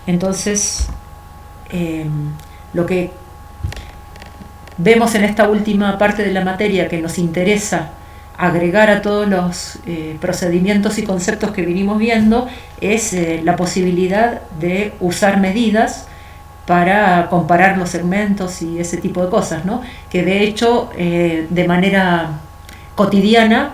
Entonces, lo que vemos en esta última parte de la materia que nos interesa agregar a todos los procedimientos y conceptos que vinimos viendo es la posibilidad de usar medidas para comparar los segmentos y ese tipo de cosas, ¿no? Que de hecho de manera cotidiana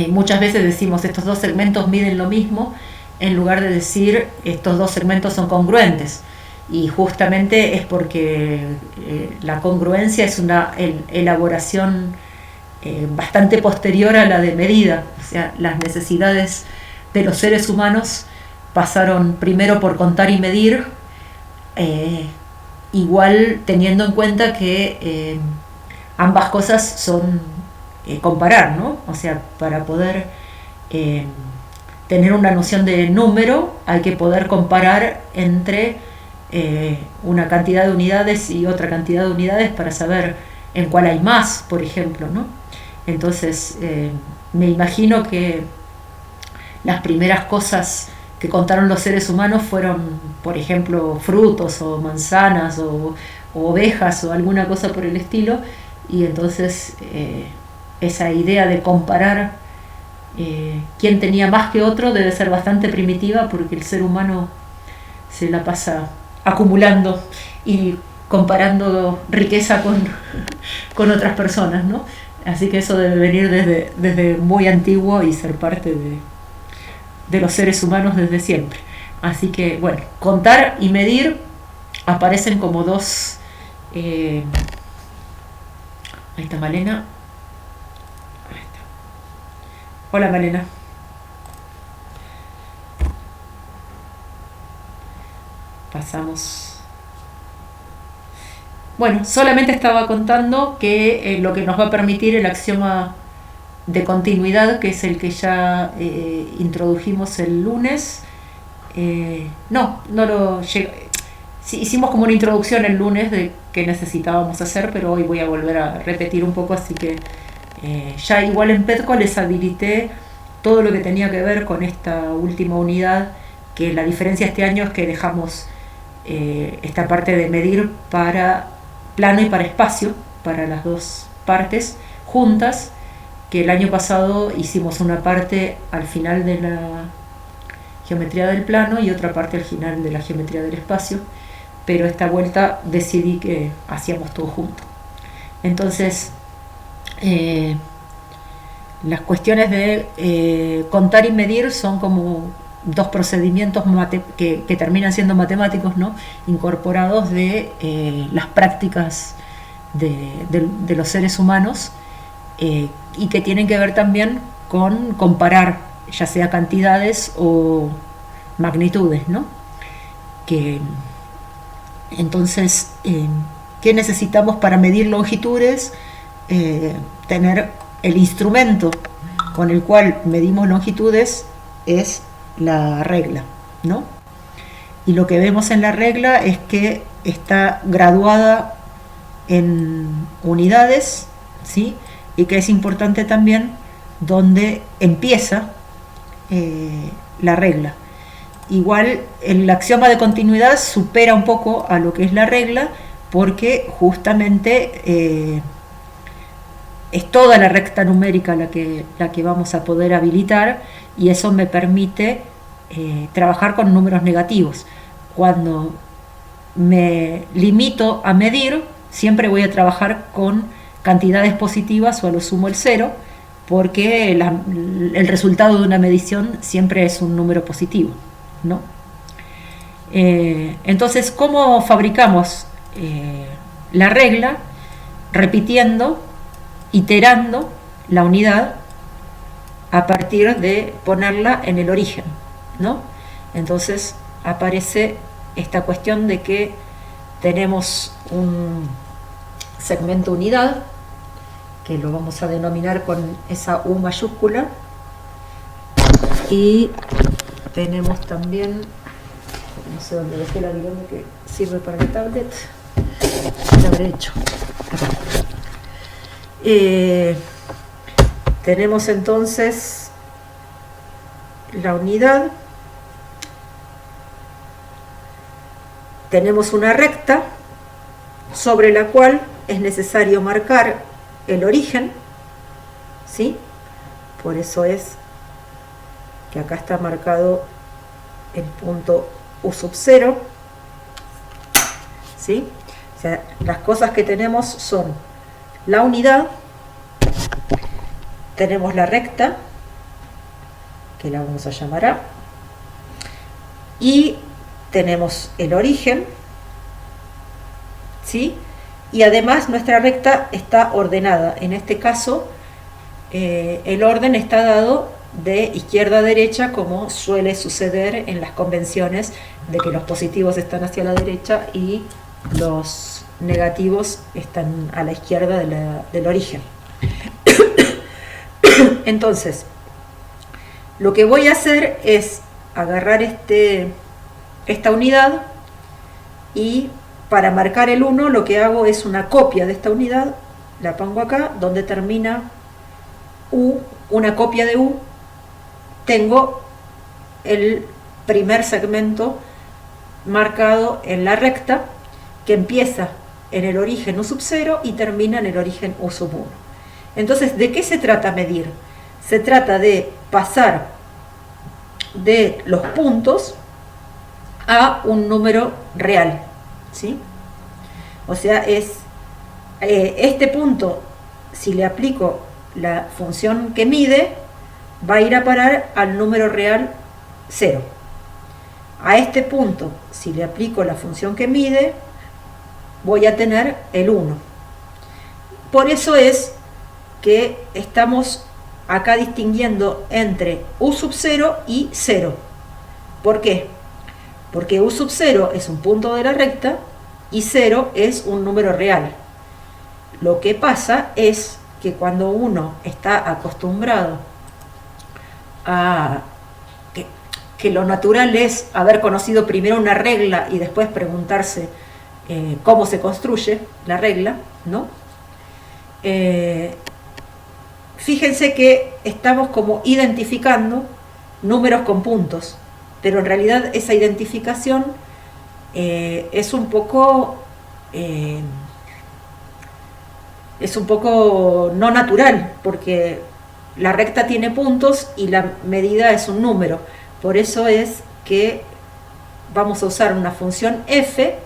muchas veces decimos estos dos segmentos miden lo mismo en lugar de decir estos dos segmentos son congruentes, y justamente es porque la congruencia es una elaboración bastante posterior a la de medida. O sea, las necesidades de los seres humanos pasaron primero por contar y medir, igual teniendo en cuenta que ambas cosas son comparar, ¿no? O sea, para poder tener una noción de número hay que poder comparar entre una cantidad de unidades y otra cantidad de unidades para saber en cuál hay más, por ejemplo, ¿no? Entonces, me imagino que las primeras cosas que contaron los seres humanos fueron, por ejemplo, frutos o manzanas o ovejas o alguna cosa por el estilo, y entonces esa idea de comparar quién tenía más que otro debe ser bastante primitiva, porque el ser humano se la pasa acumulando y comparando riqueza con otras personas, ¿no? Así que eso debe venir desde muy antiguo y ser parte de los seres humanos desde siempre. Así que, bueno, contar y medir aparecen como dos... ahí está Malena. Ahí está. Hola, Malena. Pasamos... Bueno, solamente estaba contando que lo que nos va a permitir el axioma de continuidad, que es el que ya introdujimos el lunes. No lo llegué. Sí, hicimos como una introducción el lunes de qué necesitábamos hacer, pero hoy voy a volver a repetir un poco, así que ya igual en PEDCO les habilité todo lo que tenía que ver con esta última unidad, que la diferencia este año es que dejamos esta parte de medir para plano y para espacio, para las dos partes juntas, que el año pasado hicimos una parte al final de la geometría del plano y otra parte al final de la geometría del espacio, pero esta vuelta decidí que hacíamos todo junto. Entonces, las cuestiones de contar y medir son como dos procedimientos que terminan siendo matemáticos, ¿no? Incorporados de las prácticas de los seres humanos, y que tienen que ver también con comparar ya sea cantidades o magnitudes, ¿no? Que entonces, ¿qué necesitamos para medir longitudes? Tener el instrumento con el cual medimos longitudes es la regla, ¿no? Y lo que vemos en la regla es que está graduada en unidades, ¿sí? Y que es importante también donde empieza la regla. Igual el axioma de continuidad supera un poco a lo que es la regla, porque justamente es toda la recta numérica la que vamos a poder habilitar, y eso me permite trabajar con números negativos. Cuando me limito a medir, siempre voy a trabajar con cantidades positivas o a lo sumo el cero, porque el resultado de una medición siempre es un número positivo, ¿no? Entonces, ¿cómo fabricamos la regla? Repitiendo, iterando la unidad a partir de ponerla en el origen, ¿no? Entonces aparece esta cuestión de que tenemos un segmento unidad, que lo vamos a denominar con esa U mayúscula, y tenemos también, no sé dónde dejé la virome que sirve para el tablet, lo habré hecho acá. Tenemos entonces la unidad, tenemos una recta sobre la cual es necesario marcar el origen, ¿sí? Por eso es que acá está marcado el punto U sub 0, ¿sí? O sea, las cosas que tenemos son la unidad, tenemos la recta, que la vamos a llamar A, y tenemos el origen, ¿sí? Y además nuestra recta está ordenada. En este caso, el orden está dado de izquierda a derecha, como suele suceder en las convenciones de que los positivos están hacia la derecha y los negativos están a la izquierda del origen. Entonces, lo que voy a hacer es agarrar esta unidad, y para marcar el 1 lo que hago es una copia de esta unidad, la pongo acá donde termina U, una copia de U. Tengo el primer segmento marcado en la recta, que empieza en el origen U sub 0 y termina en el origen U sub 1. Entonces, ¿de qué se trata medir? Se trata de pasar de los puntos a un número real, ¿sí? O sea, es este punto, si le aplico la función que mide, va a ir a parar al número real 0. A este punto, si le aplico la función que mide, voy a tener el 1. Por eso es que estamos acá distinguiendo entre U sub 0 y 0. ¿Por qué? Porque U sub 0 es un punto de la recta y 0 es un número real. Lo que pasa es que cuando uno está acostumbrado a que lo natural es haber conocido primero una regla y después preguntarse cómo se construye la regla, ¿no? Fíjense que estamos como identificando números con puntos, pero en realidad esa identificación es un poco no natural, porque la recta tiene puntos y la medida es un número. Por eso es que vamos a usar una función f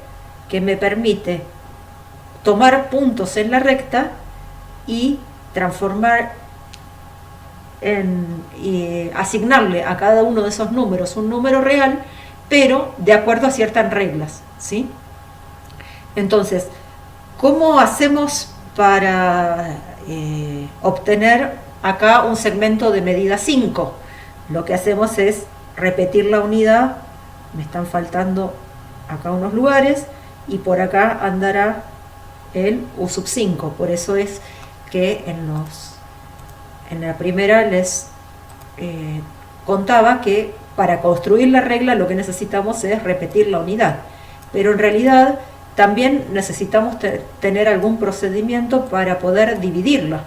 que me permite tomar puntos en la recta y transformar asignarle a cada uno de esos números un número real, pero de acuerdo a ciertas reglas, ¿sí? Entonces, ¿cómo hacemos para obtener acá un segmento de medida 5? Lo que hacemos es repetir la unidad, me están faltando acá unos lugares, y por acá andará el U sub 5. Por eso es que en la primera les contaba que para construir la regla lo que necesitamos es repetir la unidad, pero en realidad también necesitamos tener algún procedimiento para poder dividirla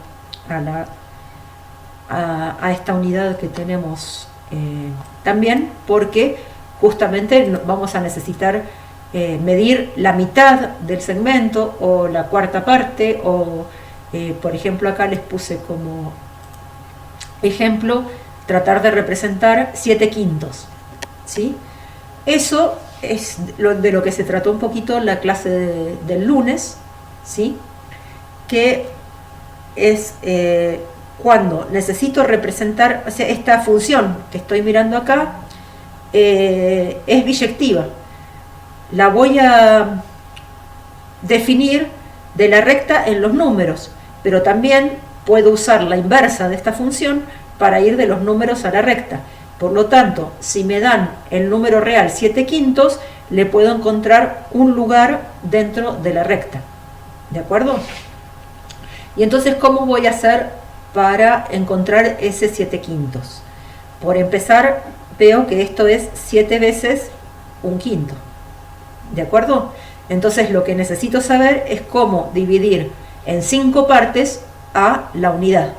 a esta unidad que tenemos también, porque justamente vamos a necesitar medir la mitad del segmento o la cuarta parte, o por ejemplo acá les puse como ejemplo tratar de representar 7/5, ¿sí? Eso es de lo que se trató un poquito en la clase del lunes, ¿sí? Que es cuando necesito representar, o sea, esta función que estoy mirando acá es biyectiva. La voy a definir de la recta en los números, pero también puedo usar la inversa de esta función para ir de los números a la recta. Por lo tanto, si me dan el número real 7/5, le puedo encontrar un lugar dentro de la recta. ¿De acuerdo? Y entonces, ¿cómo voy a hacer para encontrar ese 7/5? Por empezar, veo que esto es 7 veces 1/5. ¿De acuerdo? Entonces, lo que necesito saber es cómo dividir en 5 partes a la unidad.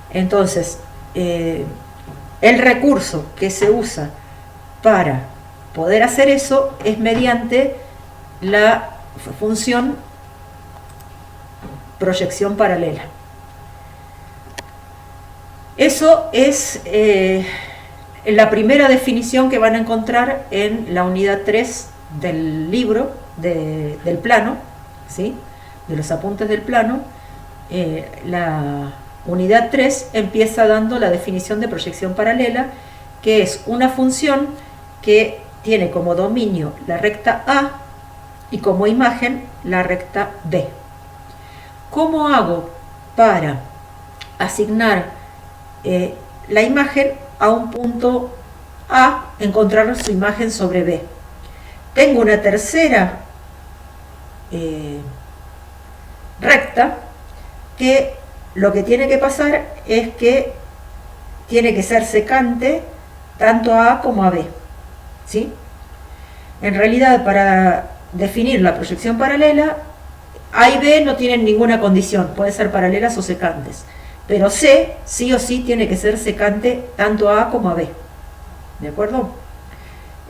Entonces, el recurso que se usa para poder hacer eso es mediante la función proyección paralela. Eso es la primera definición que van a encontrar en la unidad 3 del libro del plano, ¿sí? De los apuntes del plano. La unidad 3 empieza dando la definición de proyección paralela, que es una función que tiene como dominio la recta A y como imagen la recta B. ¿Cómo hago para asignar la imagen a un punto A, encontrar su imagen sobre B? Tengo una tercera recta que lo que tiene que pasar es que tiene que ser secante tanto a A como a B, ¿sí? En realidad, para definir la proyección paralela, A y B no tienen ninguna condición, pueden ser paralelas o secantes, pero C sí o sí tiene que ser secante tanto a A como a B, ¿de acuerdo?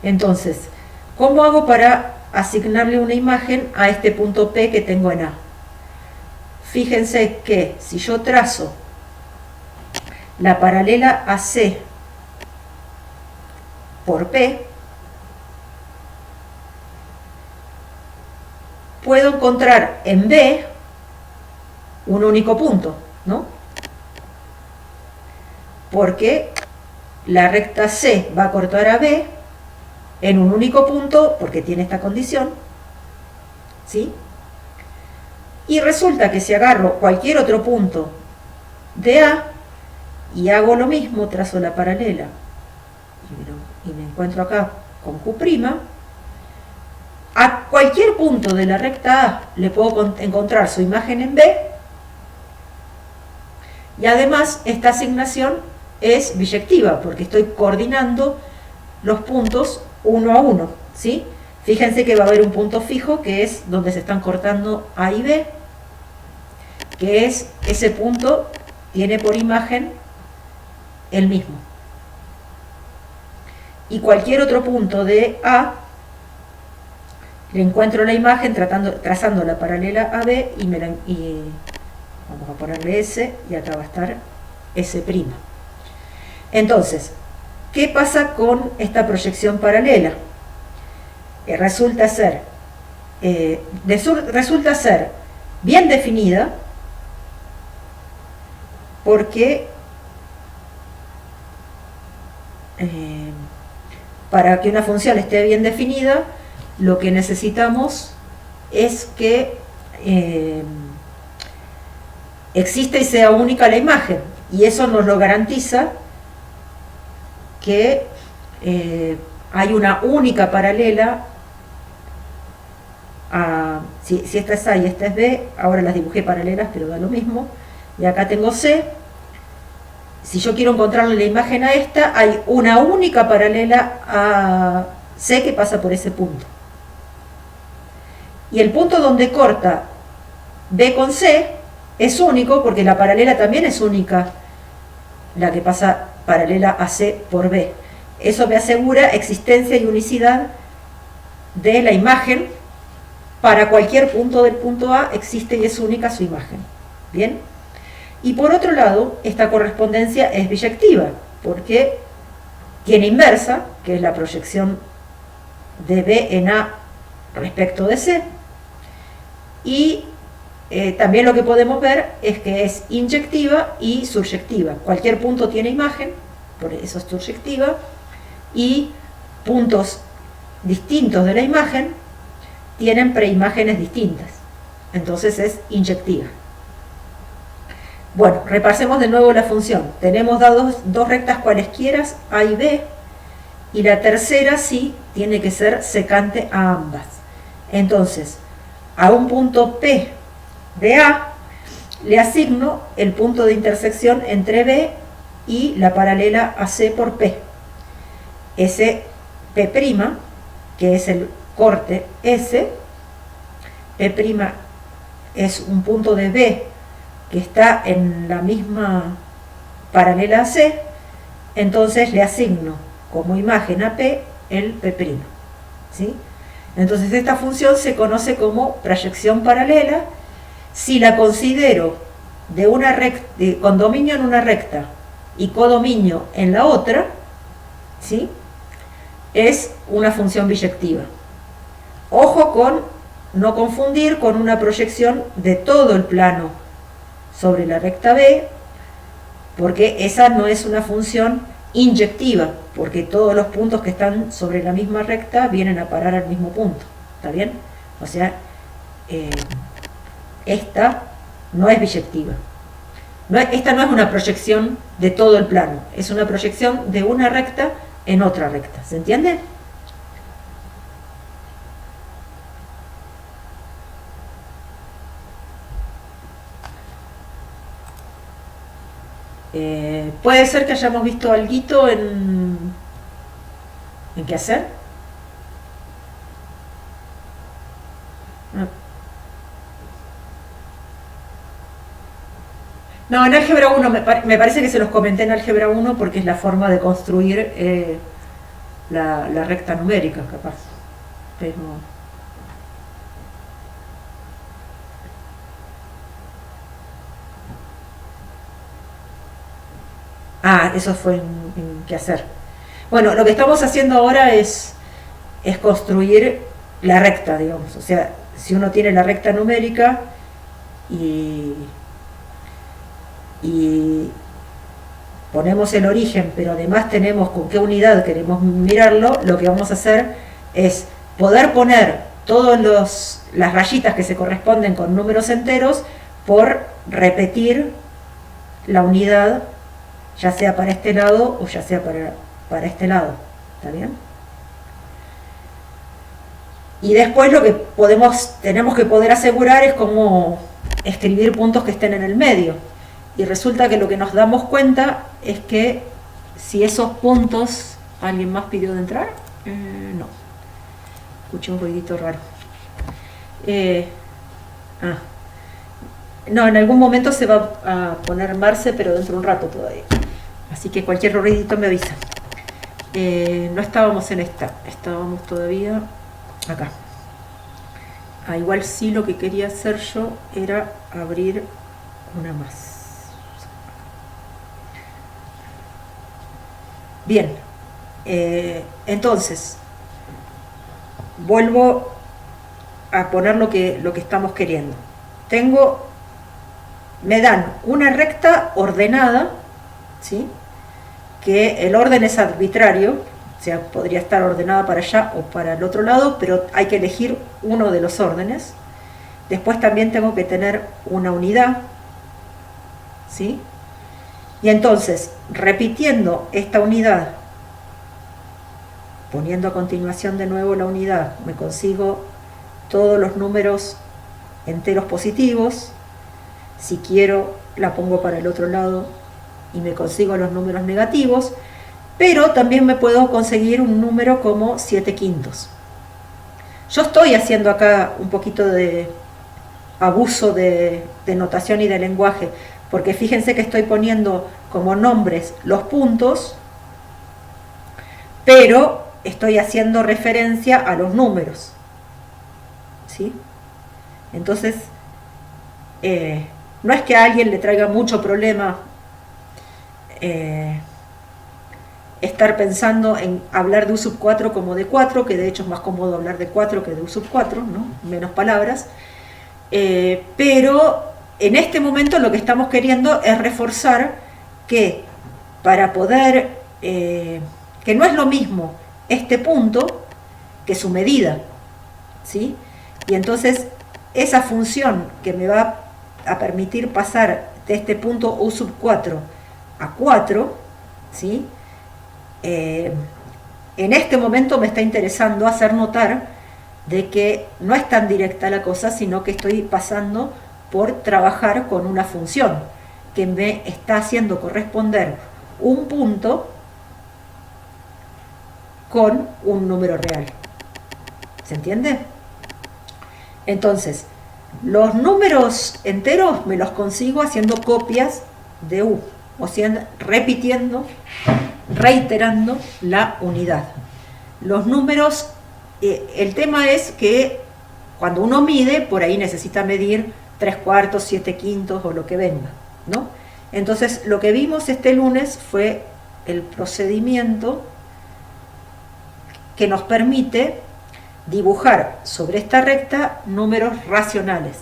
Entonces, ¿cómo hago para asignarle una imagen a este punto P que tengo en A? Fíjense que si yo trazo la paralela AC por P, puedo encontrar en B un único punto, ¿no? Porque la recta C va a cortar a B en un único punto, porque tiene esta condición, ¿sí? Y resulta que si agarro cualquier otro punto de A y hago lo mismo, trazo la paralela y me encuentro acá con Q', a cualquier punto de la recta A le puedo encontrar su imagen en B, y además esta asignación es biyectiva porque estoy coordinando los puntos uno a uno, ¿sí? Fíjense que va a haber un punto fijo que es donde se están cortando A y B, que es ese punto, tiene por imagen el mismo. Y cualquier otro punto de A le encuentro la imagen trazando la paralela a B y vamos a ponerle S y acá va a estar S'. Entonces, ¿qué pasa con esta proyección paralela? Resulta ser bien definida porque para que una función esté bien definida, lo que necesitamos es que exista y sea única la imagen, y eso nos lo garantiza que hay una única paralela si esta es A y esta es B, ahora las dibujé paralelas pero da lo mismo, y acá tengo C. Si yo quiero encontrarle la imagen a esta, hay una única paralela a C que pasa por ese punto, y el punto donde corta B con C es único porque la paralela también es única, la que pasa paralela a C por B. Eso me asegura existencia y unicidad de la imagen. Para cualquier punto del punto A existe y es única su imagen. ¿Bien? Y por otro lado, esta correspondencia es biyectiva, porque tiene inversa, que es la proyección de B en A respecto de C. Y también lo que podemos ver es que es inyectiva y suryectiva. Cualquier punto tiene imagen, por eso es suryectiva, y puntos distintos de la imagen tienen preimágenes distintas, entonces es inyectiva. Bueno, repasemos de nuevo la función. Tenemos dados dos rectas cualesquiera, A y B, y la tercera sí tiene que ser secante a ambas. Entonces, a un punto P de A le asigno el punto de intersección entre B y la paralela AC por P. Ese P', que es el corte S, P' es un punto de B que está en la misma paralela a C, entonces le asigno como imagen a P el P'. ¿sí? Entonces esta función se conoce como proyección paralela si la considero de una recta, con dominio en una recta y codominio en la otra, ¿sí? Es una función biyectiva. Ojo con no confundir con una proyección de todo el plano sobre la recta B, porque esa no es una función inyectiva, porque todos los puntos que están sobre la misma recta vienen a parar al mismo punto, ¿está bien? O sea, esta no es biyectiva. Esta no es una proyección de todo el plano, es una proyección de una recta en otra recta, ¿se entiende? Puede ser que hayamos visto alguito en qué hacer. No, en álgebra 1 me parece que se los comenté en álgebra 1 porque es la forma de construir la recta numérica, capaz. Pero eso fue en qué hacer. Bueno, lo que estamos haciendo ahora es construir la recta, digamos. O sea, si uno tiene la recta numérica y ponemos el origen, pero además tenemos con qué unidad queremos mirarlo, lo que vamos a hacer es poder poner todas las rayitas que se corresponden con números enteros por repetir la unidad, ya sea para este lado o ya sea para este lado. ¿Está bien? Y después lo que tenemos que poder asegurar es cómo escribir puntos que estén en el medio. Y resulta que lo que nos damos cuenta es que si esos puntos... ¿Alguien más pidió de entrar? No. Escuché un ruidito raro. No, en algún momento se va a poner Marce, pero dentro de un rato todavía. Así que cualquier ruidito me avisa. No estábamos en esta, estábamos todavía acá. Igual sí, lo que quería hacer yo era abrir una más. Bien, entonces vuelvo a poner lo que estamos queriendo. Me dan una recta ordenada, ¿sí? Que el orden es arbitrario, o sea, podría estar ordenada para allá o para el otro lado, pero hay que elegir uno de los órdenes. Después también tengo que tener una unidad, ¿sí? Y entonces, repitiendo esta unidad, poniendo a continuación de nuevo la unidad, me consigo todos los números enteros positivos. Si quiero, la pongo para el otro lado y me consigo los números negativos, pero también me puedo conseguir un número como 7/5. Yo estoy haciendo acá un poquito de abuso de notación y de lenguaje, porque fíjense que estoy poniendo como nombres los puntos, pero estoy haciendo referencia a los números, ¿sí? Entonces, no es que a alguien le traiga mucho problema estar pensando en hablar de U sub 4 como de 4, que de hecho es más cómodo hablar de 4 que de U sub 4, ¿no? Menos palabras. Pero en este momento lo que estamos queriendo es reforzar que para poder, que no es lo mismo este punto que su medida, ¿sí? Y entonces esa función que me va a permitir pasar de este punto U sub 4 a 4, ¿sí? En este momento me está interesando hacer notar de que no es tan directa la cosa, sino que estoy pasando por trabajar con una función que me está haciendo corresponder un punto con un número real. ¿Se entiende? Entonces, los números enteros me los consigo haciendo copias de U, o sea, repitiendo, reiterando la unidad. Los números el tema es que cuando uno mide, por ahí necesita medir 3/4, 7/5 o lo que venga, ¿no? Entonces, lo que vimos este lunes fue el procedimiento que nos permite dibujar sobre esta recta números racionales.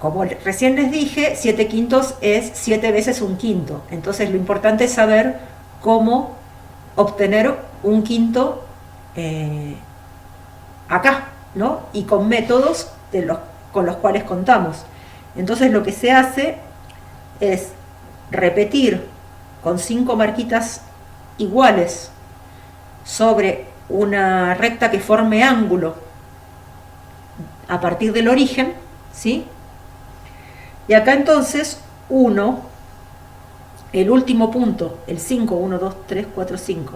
Como recién les dije, 7/5 es 7 veces un quinto. Entonces, lo importante es saber cómo obtener un quinto acá, ¿no? Y con métodos con los cuales contamos. Entonces, lo que se hace es repetir con 5 marquitas iguales sobre una recta que forme ángulo a partir del origen, ¿sí? Y acá entonces 1, el último punto, el 5, 1, 2, 3, 4, 5,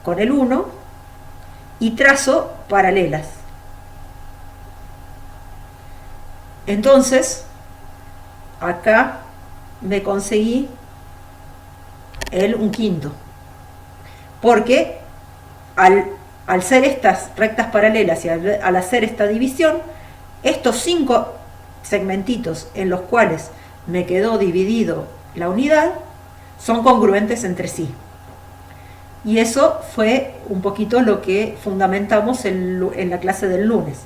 con el 1 y trazo paralelas. Entonces, acá me conseguí un quinto. Porque al ser estas rectas paralelas y al hacer esta división, estos 5 segmentitos en los cuales me quedó dividido la unidad son congruentes entre sí. Y eso fue un poquito lo que fundamentamos en la clase del lunes,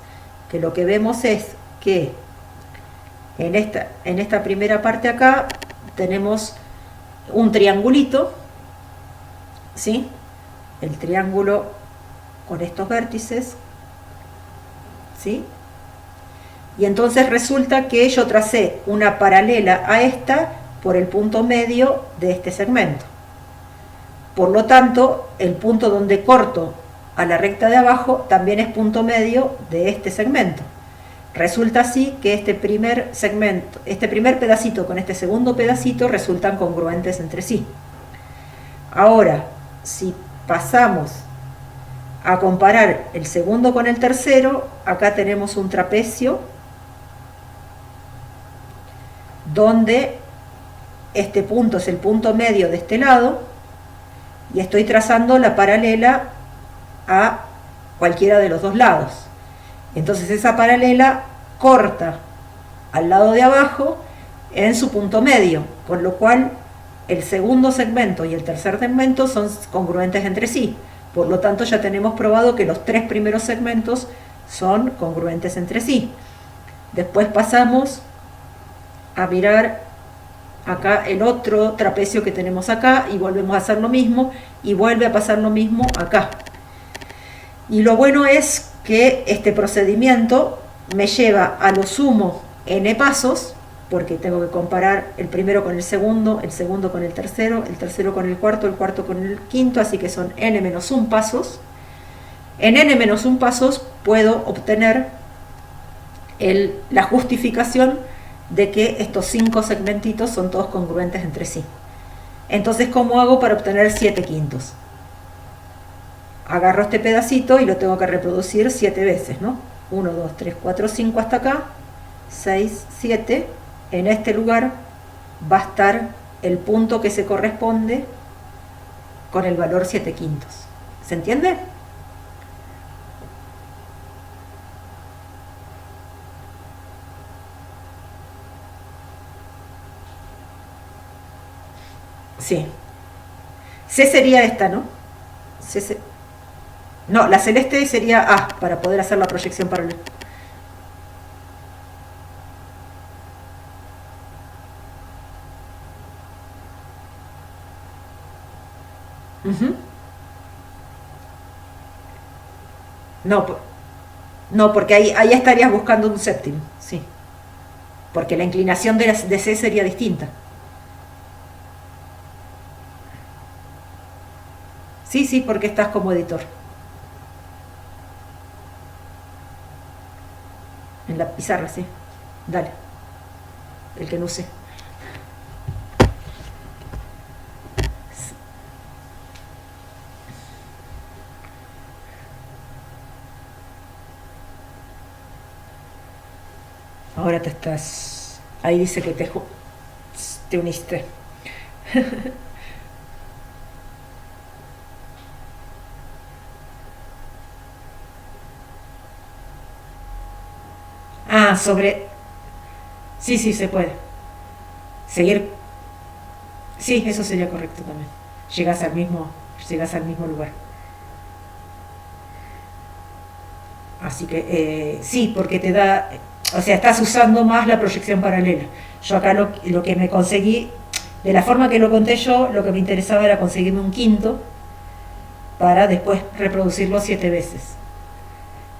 que lo que vemos es que en esta primera parte acá tenemos un triangulito, ¿sí? El triángulo con estos vértices, ¿sí? Y entonces resulta que yo tracé una paralela a esta por el punto medio de este segmento. Por lo tanto, el punto donde corto a la recta de abajo también es punto medio de este segmento. Resulta así que este primer segmento, este primer pedacito con este segundo pedacito resultan congruentes entre sí. Ahora, si pasamos a comparar el segundo con el tercero, acá tenemos un trapecio donde este punto es el punto medio de este lado y estoy trazando la paralela a cualquiera de los dos lados. Entonces esa paralela corta al lado de abajo en su punto medio, con lo cual el segundo segmento y el tercer segmento son congruentes entre sí. Por lo tanto, ya tenemos probado que los 3 primeros segmentos son congruentes entre sí. Después pasamos a mirar acá el otro trapecio que tenemos acá y volvemos a hacer lo mismo y vuelve a pasar lo mismo acá. Y lo bueno es que este procedimiento me lleva a lo sumo n pasos, porque tengo que comparar el primero con el segundo con el tercero con el cuarto con el quinto, así que son n-1 pasos. En n-1 pasos puedo obtener la justificación de que estos 5 segmentitos son todos congruentes entre sí. Entonces, ¿cómo hago para obtener 7/5? Agarro este pedacito y lo tengo que reproducir 7 veces, ¿no? 1, 2, 3, 4, 5 hasta acá, 6, 7. En este lugar va a estar el punto que se corresponde con el valor 7/5. ¿Se entiende? Sí. C sería esta, ¿no? No, la celeste sería A, para poder hacer la proyección paralela. No, porque ahí estarías buscando un séptimo, sí. Porque la inclinación de C sería distinta. Sí, porque estás como editor. En la pizarra, sí. Dale. El que no use. Ahora te estás... Ahí dice que te uniste. sobre... Sí, sí, se puede. Seguir... Sí, eso sería correcto también. Llegas al mismo lugar. Así que sí, porque te da... O sea, estás usando más la proyección paralela. Yo acá lo que me conseguí, de la forma que lo conté yo, lo que me interesaba era conseguirme un quinto para después reproducirlo 7 veces.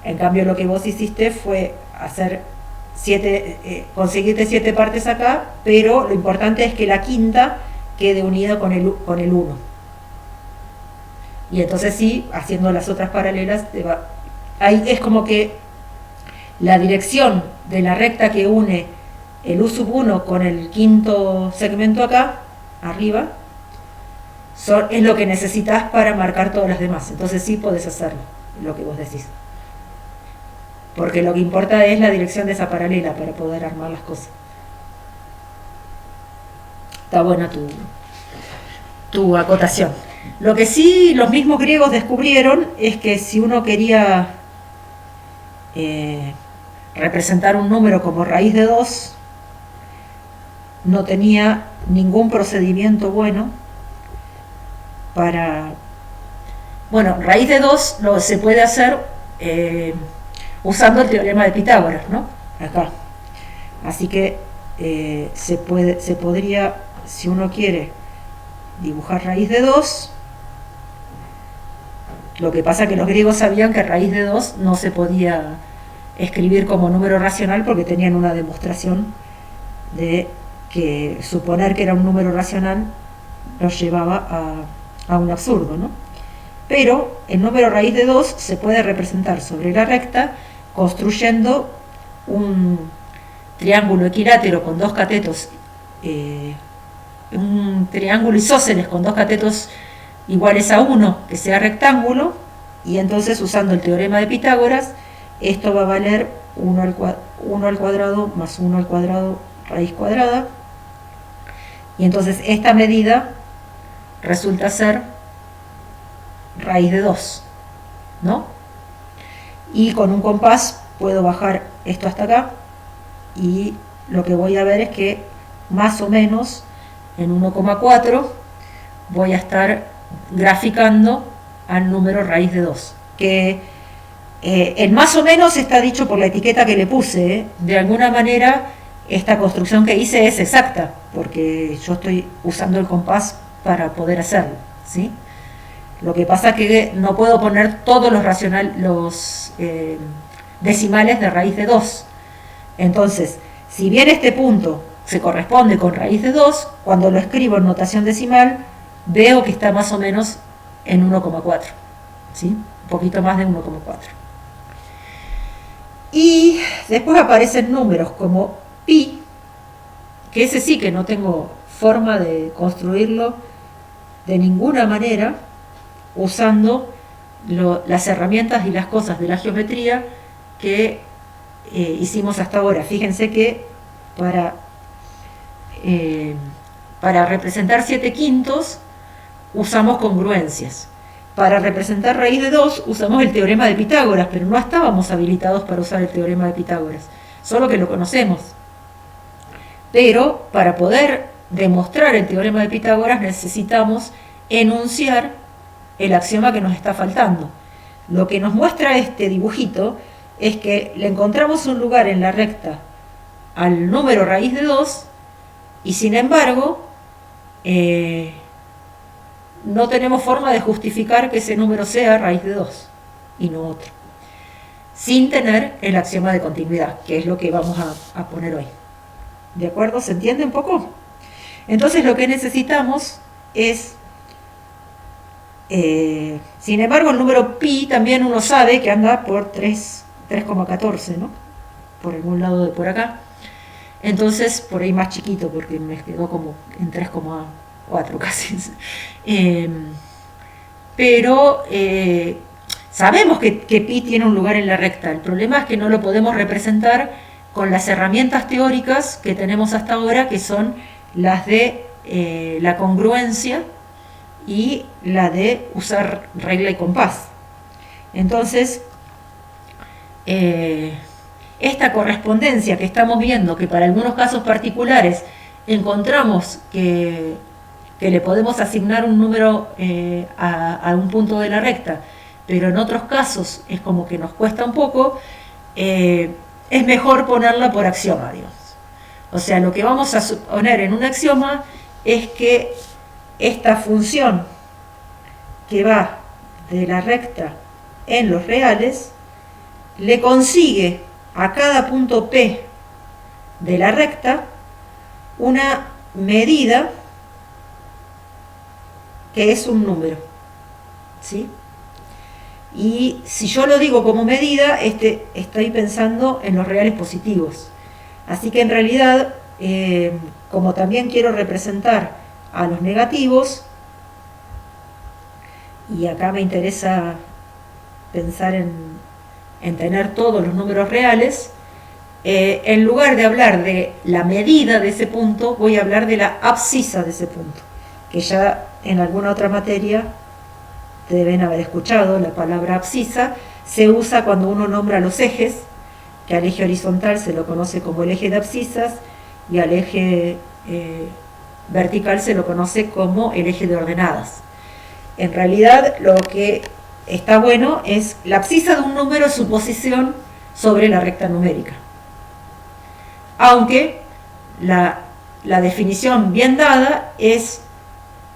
En cambio, lo que vos hiciste fue hacer conseguirte 7 partes acá, pero lo importante es que la quinta quede unida con el 1. Y entonces sí, haciendo las otras paralelas, ahí es como que la dirección de la recta que une el U1 con el quinto segmento acá, arriba, es lo que necesitas para marcar todas las demás. Entonces sí podés hacerlo, lo que vos decís. Porque lo que importa es la dirección de esa paralela para poder armar las cosas. Está buena tu acotación. Lo que sí los mismos griegos descubrieron es que si uno quería representar un número como raíz de 2, no tenía ningún procedimiento bueno para... Bueno, raíz de 2 se puede hacer usando el teorema de Pitágoras, ¿no? Acá. Así que se podría, si uno quiere dibujar raíz de 2, lo que pasa que los griegos sabían que raíz de 2 no se podía escribir como número racional porque tenían una demostración de que suponer que era un número racional los llevaba a un absurdo, ¿no? Pero el número raíz de 2 se puede representar sobre la recta construyendo un triángulo equilátero con dos catetos, un triángulo isósceles con dos catetos iguales a 1, que sea rectángulo, y entonces usando el teorema de Pitágoras, esto va a valer 1 al cuadrado más 1 al cuadrado raíz cuadrada, y entonces esta medida resulta ser raíz de 2, ¿no? Y con un compás puedo bajar esto hasta acá, y lo que voy a ver es que más o menos en 1,4 voy a estar graficando al número raíz de 2, que el más o menos está dicho por la etiqueta que le puse, de alguna manera esta construcción que hice es exacta, porque yo estoy usando el compás para poder hacerlo, ¿sí? Lo que pasa es que no puedo poner todos los decimales de raíz de 2. Entonces, si bien este punto se corresponde con raíz de 2, cuando lo escribo en notación decimal, veo que está más o menos en 1,4, ¿sí? Un poquito más de 1,4. Y después aparecen números como pi, que ese sí que no tengo forma de construirlo de ninguna manera usando las herramientas y las cosas de la geometría que hicimos hasta ahora. Fíjense que para representar 7 quintos usamos congruencias. Para representar raíz de 2 usamos el teorema de Pitágoras, pero no estábamos habilitados para usar el teorema de Pitágoras, solo que lo conocemos. Pero para poder demostrar el teorema de Pitágoras necesitamos enunciar el axioma que nos está faltando. Lo que nos muestra este dibujito es que le encontramos un lugar en la recta al número raíz de 2 y sin embargo no tenemos forma de justificar que ese número sea raíz de 2 y no otro, sin tener el axioma de continuidad, que es lo que vamos a poner hoy. ¿De acuerdo? ¿Se entiende un poco? Entonces lo que necesitamos es, sin embargo, el número pi también uno sabe que anda por 3,14, ¿no? Por algún lado de por acá. Entonces, por ahí más chiquito, porque me quedó como en 3,4 casi. Pero sabemos que pi tiene un lugar en la recta. El problema es que no lo podemos representar con las herramientas teóricas que tenemos hasta ahora, que son las de la congruencia y la de usar regla y compás. Entonces, esta correspondencia que estamos viendo, que para algunos casos particulares encontramos que le podemos asignar un número a un punto de la recta, pero en otros casos es como que nos cuesta un poco, es mejor ponerla por axioma, digamos. O sea, lo que vamos a poner en un axioma es que esta función que va de la recta en los reales le consigue a cada punto P de la recta una medida que es un número, ¿sí? Y si yo lo digo como medida, estoy pensando en los reales positivos. Así que en realidad, como también quiero representar a los negativos, y acá me interesa pensar en tener todos los números reales, en lugar de hablar de la medida de ese punto, voy a hablar de la abscisa de ese punto, que ya en alguna otra materia deben haber escuchado. La palabra abscisa se usa cuando uno nombra los ejes, que al eje horizontal se lo conoce como el eje de abscisas y al eje vertical se lo conoce como el eje de ordenadas. En realidad lo que está bueno es la abscisa de un número, su posición sobre la recta numérica. Aunque la definición bien dada es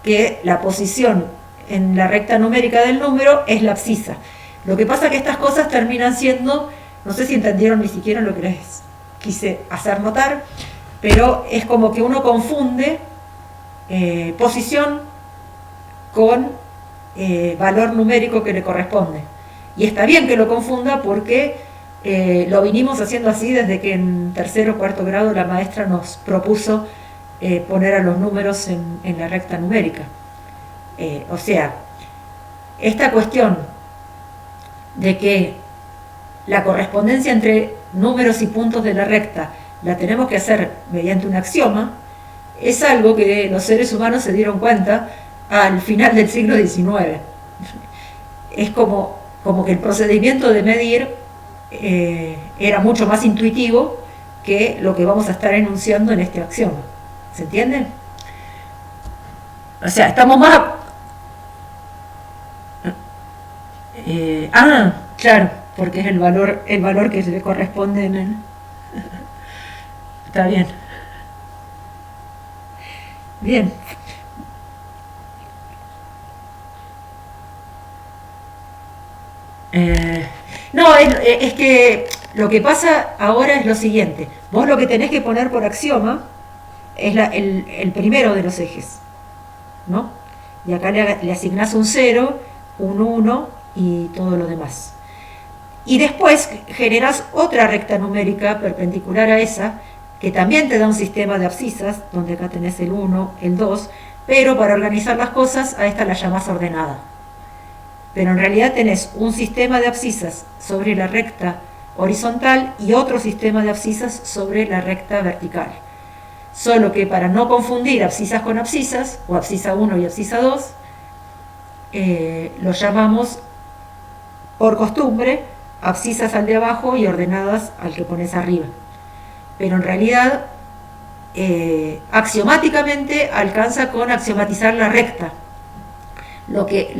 que la posición en la recta numérica del número es la abscisa. Lo que pasa es que estas cosas terminan siendo, no sé si entendieron ni siquiera lo que les quise hacer notar, pero es como que uno confunde posición con valor numérico que le corresponde. Y está bien que lo confunda porque lo vinimos haciendo así desde que en tercero o cuarto grado la maestra nos propuso poner a los números en la recta numérica. O sea, esta cuestión de que la correspondencia entre números y puntos de la recta la tenemos que hacer mediante un axioma, es algo que los seres humanos se dieron cuenta al final del siglo XIX. Es como que el procedimiento de medir era mucho más intuitivo que lo que vamos a estar enunciando en este axioma. ¿Se entiende? O sea, estamos más... claro, porque es el valor que le corresponde en el... Está bien. Bien. No, es que lo que pasa ahora es lo siguiente. Vos lo que tenés que poner por axioma es el primero de los ejes, ¿no? Y acá le asignás un 0, un 1 y todo lo demás. Y después generás otra recta numérica perpendicular a esa, que también te da un sistema de abscisas, donde acá tenés el 1, el 2, pero para organizar las cosas a esta la llamás ordenada. Pero en realidad tenés un sistema de abscisas sobre la recta horizontal y otro sistema de abscisas sobre la recta vertical. Solo que para no confundir abscisas con abscisas, o abscisa 1 y abscisa 2, lo llamamos por costumbre abscisas al de abajo y ordenadas al que pones arriba. Pero en realidad axiomáticamente alcanza con axiomatizar la recta. Lo que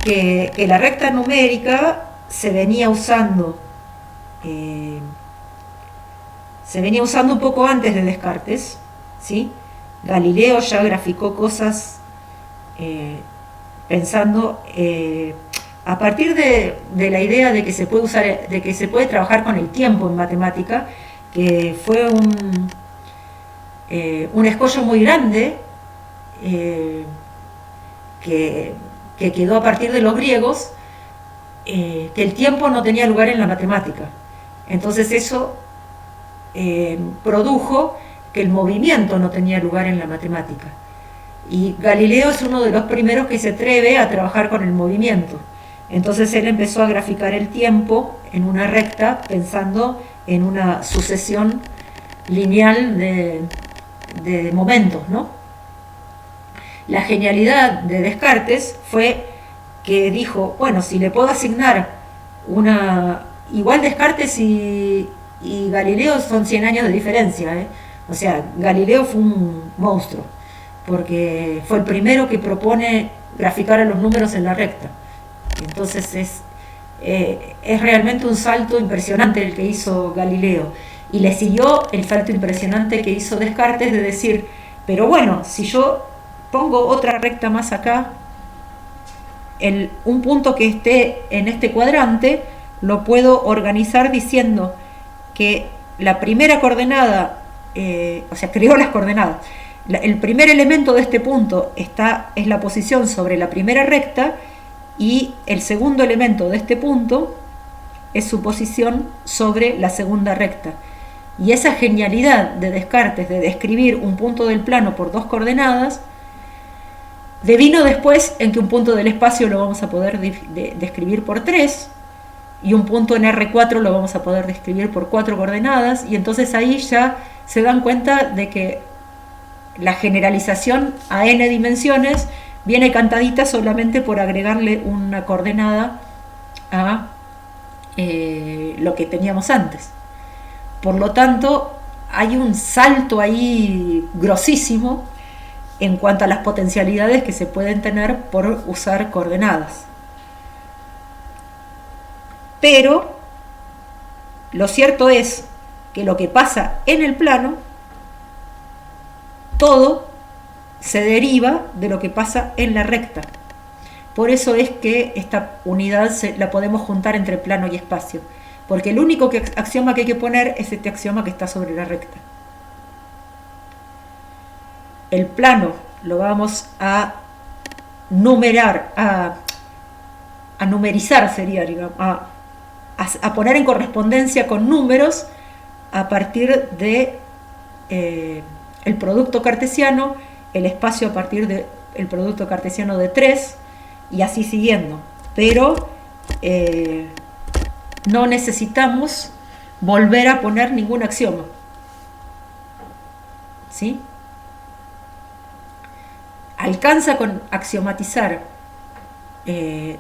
que la recta numérica se venía usando un poco antes de Descartes, ¿sí? Galileo ya graficó cosas pensando a partir de la idea de que se puede usar, de que se puede trabajar con el tiempo en matemática, que fue un escollo muy grande que quedó a partir de los griegos, que el tiempo no tenía lugar en la matemática. Entonces eso produjo que el movimiento no tenía lugar en la matemática. Y Galileo es uno de los primeros que se atreve a trabajar con el movimiento. Entonces él empezó a graficar el tiempo en una recta pensando en una sucesión lineal de momentos, ¿no? La genialidad de Descartes fue que dijo, bueno, si le puedo asignar igual Descartes y Galileo son 100 años de diferencia, ¿eh? O sea, Galileo fue un monstruo, porque fue el primero que propone graficar a los números en la recta. Entonces es realmente un salto impresionante el que hizo Galileo. Y le siguió el salto impresionante que hizo Descartes de decir, pero bueno, si yo pongo otra recta más acá, un punto que esté en este cuadrante, lo puedo organizar diciendo que la primera coordenada, o sea, creó las coordenadas. El primer elemento de este punto es la posición sobre la primera recta, y el segundo elemento de este punto es su posición sobre la segunda recta. Y esa genialidad de Descartes de describir un punto del plano por dos coordenadas devino después en que un punto del espacio lo vamos a poder describir por 3, y un punto en R4 lo vamos a poder describir por 4 coordenadas, y entonces ahí ya se dan cuenta de que la generalización a n dimensiones viene cantadita solamente por agregarle una coordenada a lo que teníamos antes. Por lo tanto, hay un salto ahí grosísimo en cuanto a las potencialidades que se pueden tener por usar coordenadas. Pero lo cierto es que lo que pasa en el plano, todo se deriva de lo que pasa en la recta. Por eso es que esta unidad la podemos juntar entre plano y espacio, porque el único axioma que hay que poner es este axioma que está sobre la recta. El plano lo vamos a numerar, a numerizar sería, digamos, a poner en correspondencia con números a partir de el producto cartesiano, el espacio a partir del producto cartesiano de 3, y así siguiendo. Pero no necesitamos volver a poner ningún axioma, ¿sí? Alcanza con axiomatizar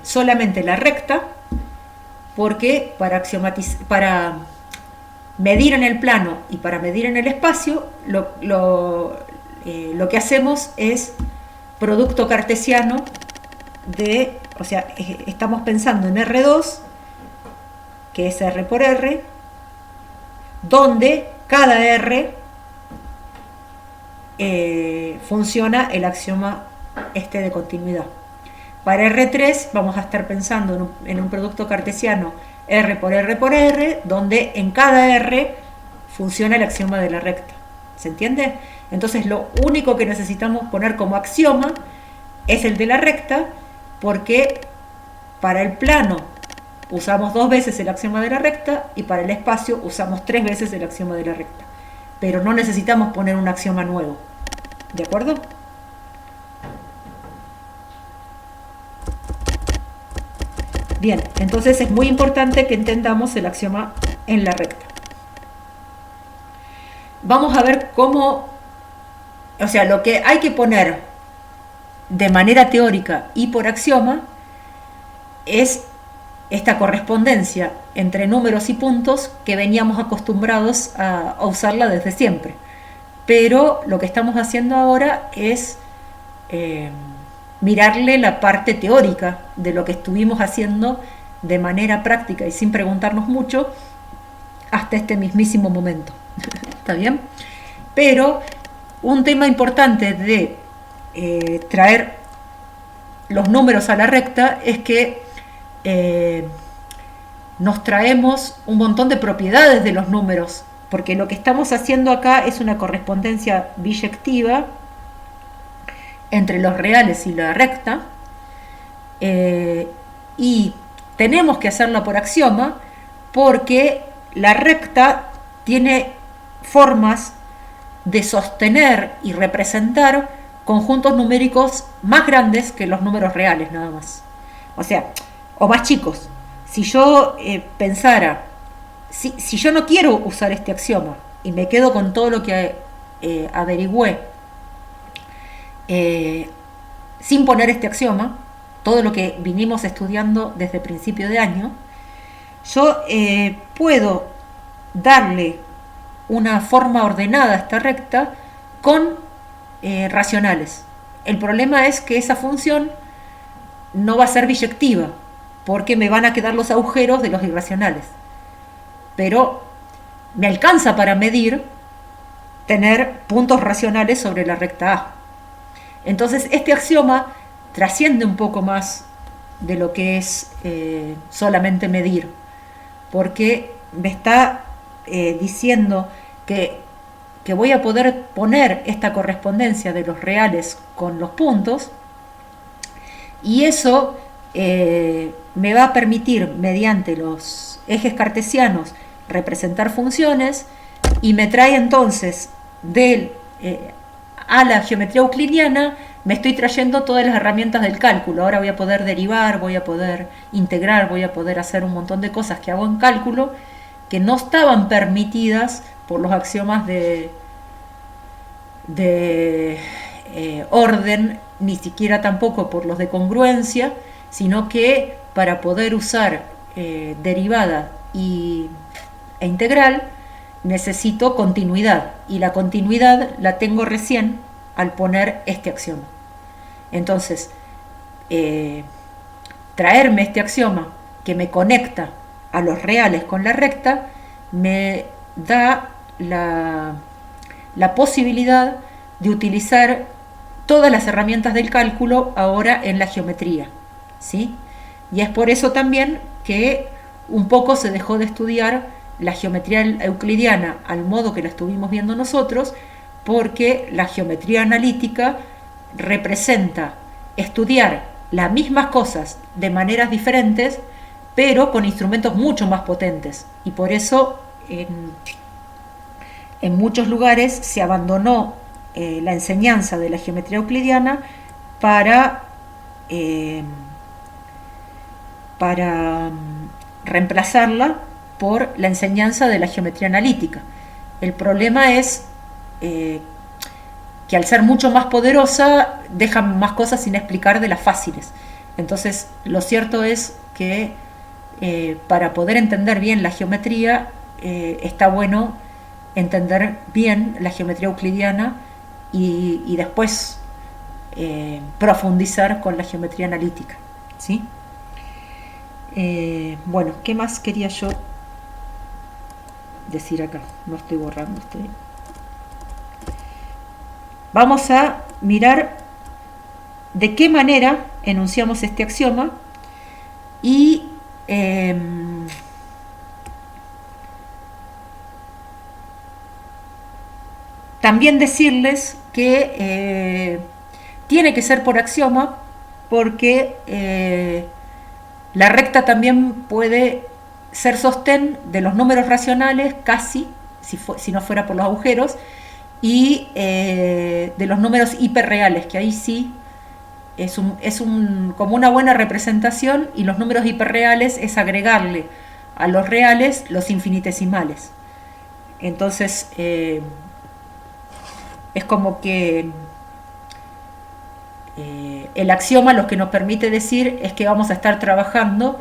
solamente la recta, porque para medir en el plano y para medir en el espacio, lo que hacemos es producto cartesiano o sea, estamos pensando en R2, que es R por R, donde cada R funciona el axioma de continuidad. Para R3 vamos a estar pensando en un producto cartesiano R por R por R, donde en cada R funciona el axioma de la recta. ¿Se entiende? Entonces lo único que necesitamos poner como axioma es el de la recta, porque para el plano usamos 2 veces el axioma de la recta y para el espacio usamos 3 veces el axioma de la recta. Pero no necesitamos poner un axioma nuevo. ¿De acuerdo? Bien, entonces es muy importante que entendamos el axioma en la recta. Vamos a ver cómo, o sea, lo que hay que poner de manera teórica y por axioma es esta correspondencia entre números y puntos que veníamos acostumbrados a usarla desde siempre. Pero lo que estamos haciendo ahora es mirarle la parte teórica de lo que estuvimos haciendo de manera práctica y sin preguntarnos mucho hasta este mismísimo momento. ¿Está bien? Pero un tema importante de traer los números a la recta es que nos traemos un montón de propiedades de los números, porque lo que estamos haciendo acá es una correspondencia biyectiva entre los reales y la recta, y tenemos que hacerla por axioma porque la recta tiene formas de sostener y representar conjuntos numéricos más grandes que los números reales nada más, o más chicos. Si yo pensara, si yo no quiero usar este axioma y me quedo con todo lo que averigüé sin poner este axioma, todo lo que vinimos estudiando desde principio de año, yo puedo darle una forma ordenada a esta recta con racionales. El problema es que esa función no va a ser biyectiva, porque me van a quedar los agujeros de los irracionales. Pero me alcanza para medir tener puntos racionales sobre la recta A. Entonces este axioma trasciende un poco más de lo que es solamente medir, porque me está diciendo que voy a poder poner esta correspondencia de los reales con los puntos, y eso me va a permitir, mediante los ejes cartesianos, representar funciones, y me trae entonces a la geometría euclidiana, me estoy trayendo todas las herramientas del cálculo. Ahora voy a poder derivar, voy a poder integrar, voy a poder hacer un montón de cosas que hago en cálculo que no estaban permitidas por los axiomas de orden, ni siquiera tampoco por los de congruencia, sino que para poder usar derivada e integral necesito continuidad, y la continuidad la tengo recién al poner este axioma. Entonces, traerme este axioma que me conecta a los reales con la recta me da la posibilidad de utilizar todas las herramientas del cálculo ahora en la geometría, ¿sí? Y es por eso también que un poco se dejó de estudiar la geometría euclidiana al modo que la estuvimos viendo nosotros, porque la geometría analítica representa estudiar las mismas cosas de maneras diferentes, pero con instrumentos mucho más potentes, y por eso en muchos lugares se abandonó la enseñanza de la geometría euclidiana para reemplazarla por la enseñanza de la geometría analítica. El problema es que al ser mucho más poderosa deja más cosas sin explicar de las fáciles. Entonces lo cierto es que para poder entender bien la geometría está bueno entender bien la geometría euclidiana y después profundizar con la geometría analítica, ¿sí? Bueno, ¿qué más quería yo decir acá? No estoy borrando, Vamos a mirar de qué manera enunciamos este axioma y también decirles que tiene que ser por axioma, porque la recta también puede ser sostén de los números racionales, casi, si no fuera por los agujeros, y de los números hiperreales, que ahí sí es como una buena representación, y los números hiperreales es agregarle a los reales los infinitesimales. Entonces es como que el axioma lo que nos permite decir es que vamos a estar trabajando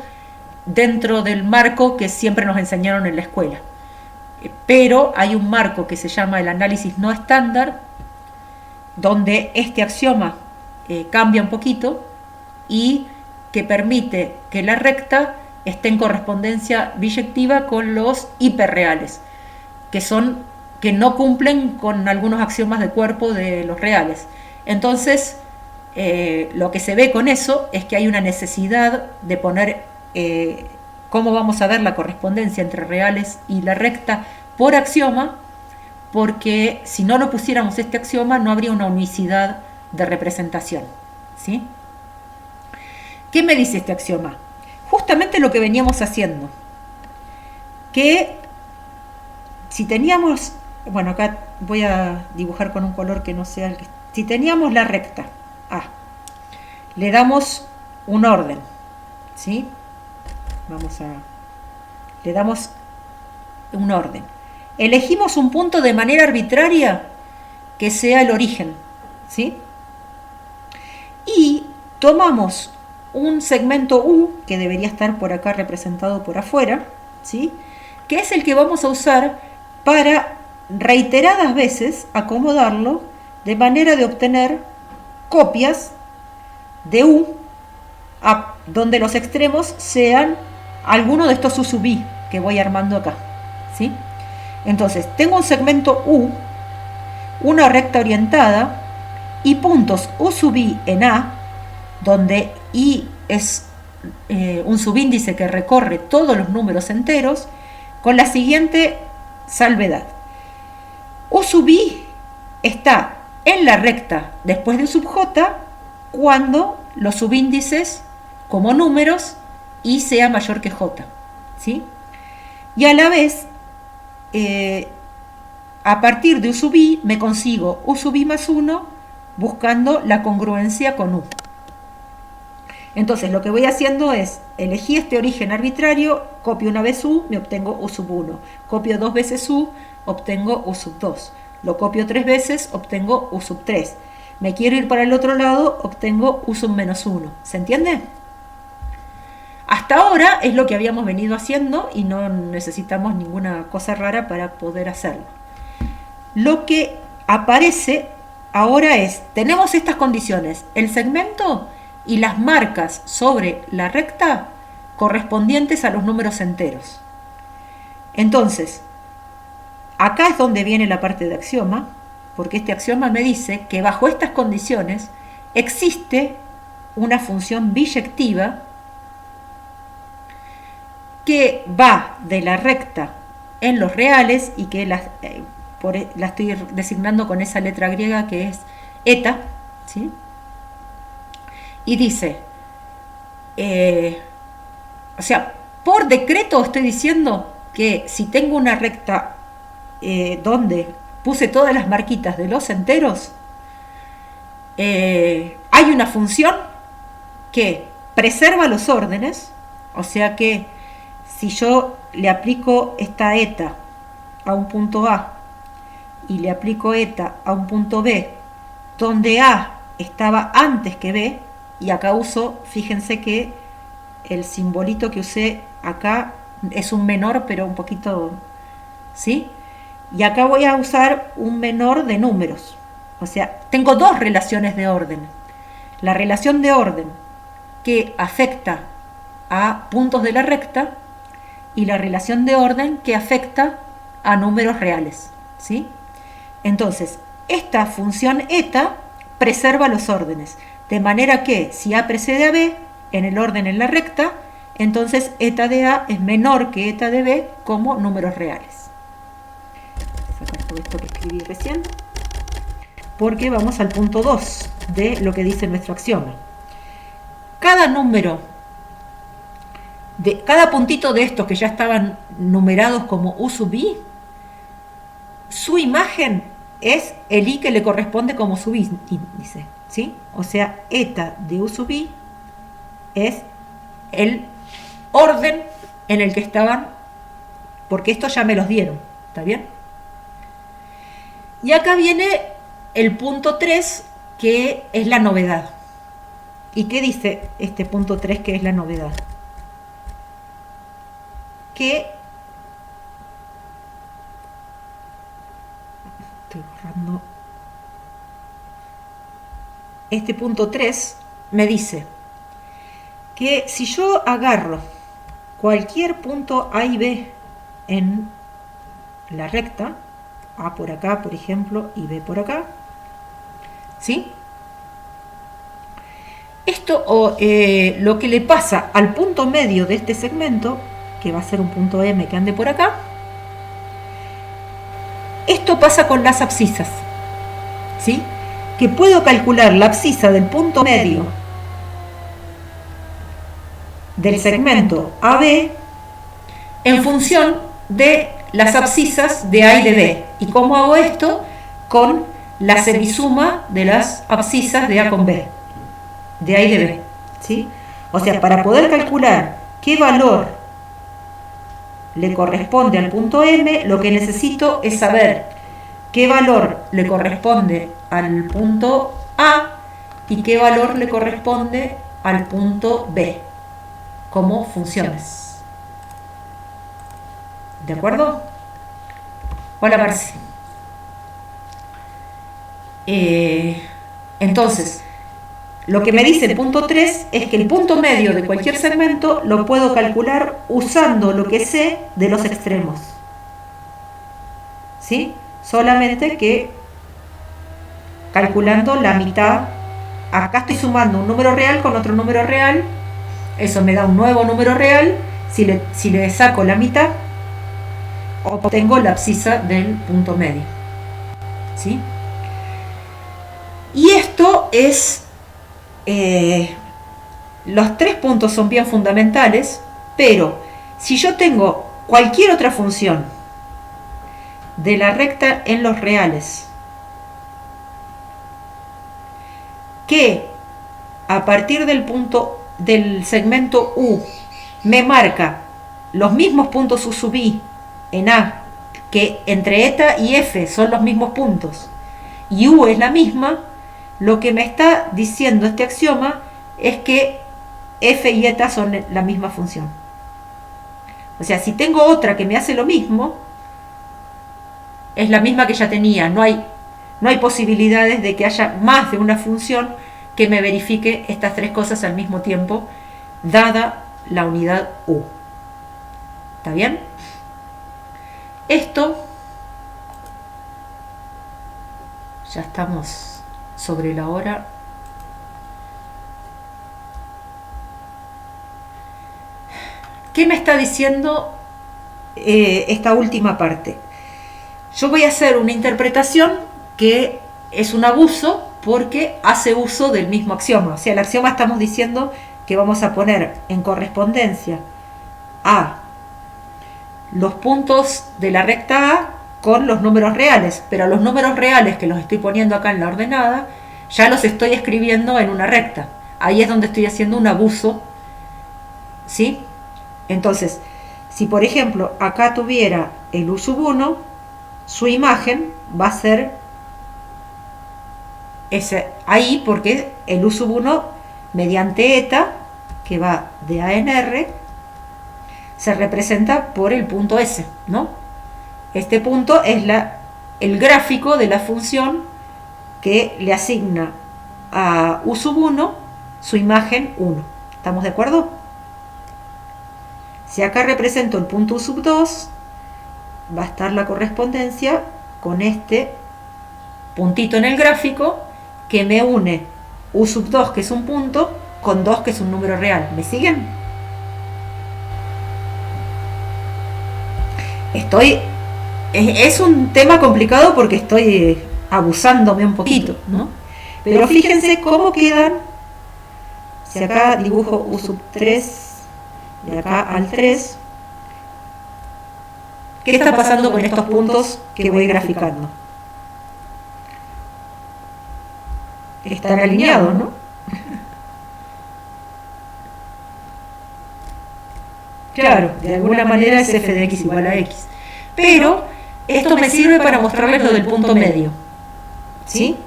dentro del marco que siempre nos enseñaron en la escuela. Pero hay un marco que se llama el análisis no estándar, donde este axioma cambia un poquito y que permite que la recta esté en correspondencia biyectiva con los hiperreales, que no cumplen con algunos axiomas de cuerpo de los reales. Entonces, lo que se ve con eso es que hay una necesidad de poner cómo vamos a ver la correspondencia entre reales y la recta por axioma, porque si no lo pusiéramos este axioma no habría una unicidad de representación, ¿sí? ¿Qué me dice este axioma? Justamente lo que veníamos haciendo, que si teníamos, bueno, acá voy a dibujar con un color que no sea el que, si teníamos la recta A, le damos un orden, ¿sí? Le damos un orden. Elegimos un punto de manera arbitraria que sea el origen, ¿sí? Y tomamos un segmento U, que debería estar por acá representado por afuera, ¿sí? Que es el que vamos a usar para reiteradas veces acomodarlo de manera de obtener copias de U donde los extremos sean alguno de estos U sub I que voy armando acá, ¿sí? Entonces, tengo un segmento U, una recta orientada y puntos U sub I en A, donde I es un subíndice que recorre todos los números enteros, con la siguiente salvedad. U sub I está en la recta después de U sub J cuando los subíndices como números I sea mayor que J, ¿sí? Y a la vez, a partir de U sub I me consigo U sub I más 1 buscando la congruencia con U. Entonces lo que voy haciendo es, elegí este origen arbitrario, copio una vez U, me obtengo U sub 1. Copio dos veces U, obtengo U sub 2. Lo copio tres veces, obtengo U sub 3. Me quiero ir para el otro lado, obtengo U sub menos 1. ¿Se entiende? Hasta ahora es lo que habíamos venido haciendo y no necesitamos ninguna cosa rara para poder hacerlo. Lo que aparece ahora es, tenemos estas condiciones, el segmento y las marcas sobre la recta correspondientes a los números enteros. Entonces, acá es donde viene la parte de axioma, porque este axioma me dice que bajo estas condiciones existe una función biyectiva que va de la recta en los reales y que la estoy designando con esa letra griega que es eta, ¿sí? Y dice, o sea, por decreto estoy diciendo que si tengo una recta donde puse todas las marquitas de los enteros, hay una función que preserva los órdenes, o sea que si yo le aplico esta eta a un punto A y le aplico eta a un punto B, donde A estaba antes que B, y acá uso, fíjense que el simbolito que usé acá es un menor, pero un poquito, ¿sí? Y acá voy a usar un menor de números. O sea, tengo dos relaciones de orden. La relación de orden que afecta a puntos de la recta y la relación de orden que afecta a números reales, ¿sí? Entonces, esta función eta preserva los órdenes, de manera que si A precede a B en el orden en la recta, entonces eta de A es menor que eta de B como números reales. Voy a sacar todo esto que escribí recién, porque vamos al punto 2 de lo que dice nuestro axioma. Cada número, cada puntito de estos que ya estaban numerados como U sub I, su imagen es el I que le corresponde como subíndice, ¿sí? O sea, eta de U sub I es el orden en el que estaban, porque estos ya me los dieron, ¿está bien? Y acá viene el punto 3, que es la novedad. ¿Y qué dice este punto 3 que es la novedad? Que estoy borrando. Este punto 3 me dice que si yo agarro cualquier punto A y B en la recta, A por acá, por ejemplo, y B por acá, ¿sí? Esto, lo que le pasa al punto medio de este segmento, que va a ser un punto M que ande por acá, esto pasa con las abscisas, ¿sí? Que puedo calcular la abscisa del punto medio del segmento AB en función de las abscisas de A y de B. ¿Y cómo hago esto? Con la semisuma de las abscisas de A con B, de A y de B, ¿sí? O sea, para poder calcular qué valor le corresponde al punto M, lo que necesito es saber qué valor le corresponde al punto A y qué valor le corresponde al punto B como funciones. ¿De acuerdo? Hola, Marce. Entonces, lo que me dice el punto 3 es que el punto medio de cualquier segmento lo puedo calcular usando lo que sé de los extremos. ¿Sí? Solamente que calculando la mitad. Acá estoy sumando un número real con otro número real. Eso me da un nuevo número real. Si le saco la mitad, obtengo la abscisa del punto medio. ¿Sí? Y esto es... los 3 puntos son bien fundamentales, pero si yo tengo cualquier otra función de la recta en los reales que a partir del punto del segmento U me marca los mismos puntos U sub I en A, que entre eta y F son los mismos puntos, y U es la misma, lo que me está diciendo este axioma es que F y eta son la misma función. O sea, si tengo otra que me hace lo mismo, es la misma que ya tenía. No hay posibilidades de que haya más de una función que me verifique estas 3 cosas al mismo tiempo, dada la unidad U. ¿Está bien? Esto, ya estamos sobre la hora. ¿Qué me está diciendo esta última parte? Yo voy a hacer una interpretación que es un abuso porque hace uso del mismo axioma. O sea, el axioma estamos diciendo que vamos a poner en correspondencia a los puntos de la recta A con los números reales, pero los números reales que los estoy poniendo acá en la ordenada ya los estoy escribiendo en una recta. Ahí es donde estoy haciendo un abuso, ¿sí? Entonces, si por ejemplo acá tuviera el U sub 1, su imagen va a ser ese ahí, porque el U sub 1 mediante eta, que va de A en R, se representa por el punto S, ¿no? Este punto es el gráfico de la función que le asigna a U sub 1 su imagen 1. ¿Estamos de acuerdo? Si acá represento el punto U sub 2, va a estar la correspondencia con este puntito en el gráfico que me une U sub 2, que es un punto, con 2, que es un número real. ¿Me siguen? Es un tema complicado porque estoy abusándome un poquito, ¿no? Pero fíjense cómo quedan. Si acá dibujo U sub 3 de acá al 3, ¿qué está pasando con estos puntos que voy graficando? Están alineados, ¿no? Claro, de alguna manera es f de x igual a x. Pero esto me sirve para mostrarles lo del punto medio. ¿Sí?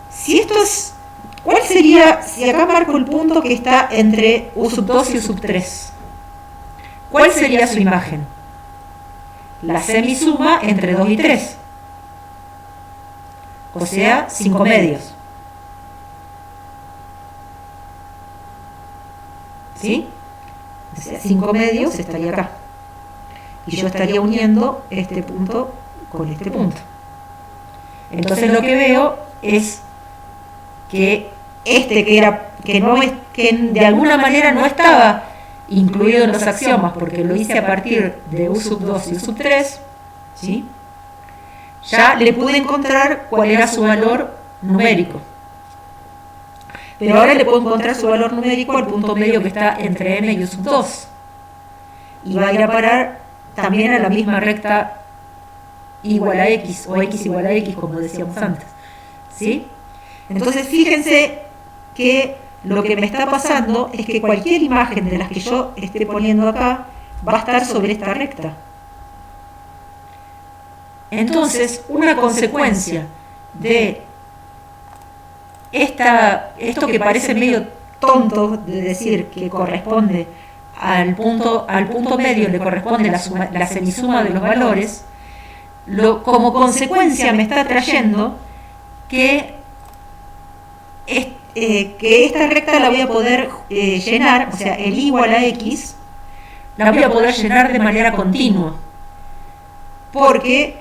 Si esto es... ¿Cuál sería, si acá marco el punto que está entre U sub 2 y U sub 3? ¿Cuál sería su imagen? La semisuma entre 2 y 3. O sea, 5 medios. ¿Sí? O sea, 5 medios estaría acá. Y yo estaría uniendo este punto con este punto. Entonces lo que veo es que que de alguna manera no estaba incluido en los axiomas, porque lo hice a partir de U sub 2 y U sub 3, ¿sí? Ya le pude encontrar cuál era su valor numérico. Pero ahora le puedo encontrar su valor numérico al punto medio que está entre m y U sub 2. Y va a ir a parar también a la misma recta igual a x, o x igual a x, como decíamos antes. ¿Sí? Entonces fíjense que lo que me está pasando es que cualquier imagen de las que yo esté poniendo acá va a estar sobre esta recta. Entonces, una consecuencia de esto que parece medio tonto de decir que corresponde al punto medio le corresponde la semisuma de los valores, como consecuencia me está trayendo que esta recta la voy a poder llenar, o sea, el y igual a x, la voy a poder llenar de manera continua, porque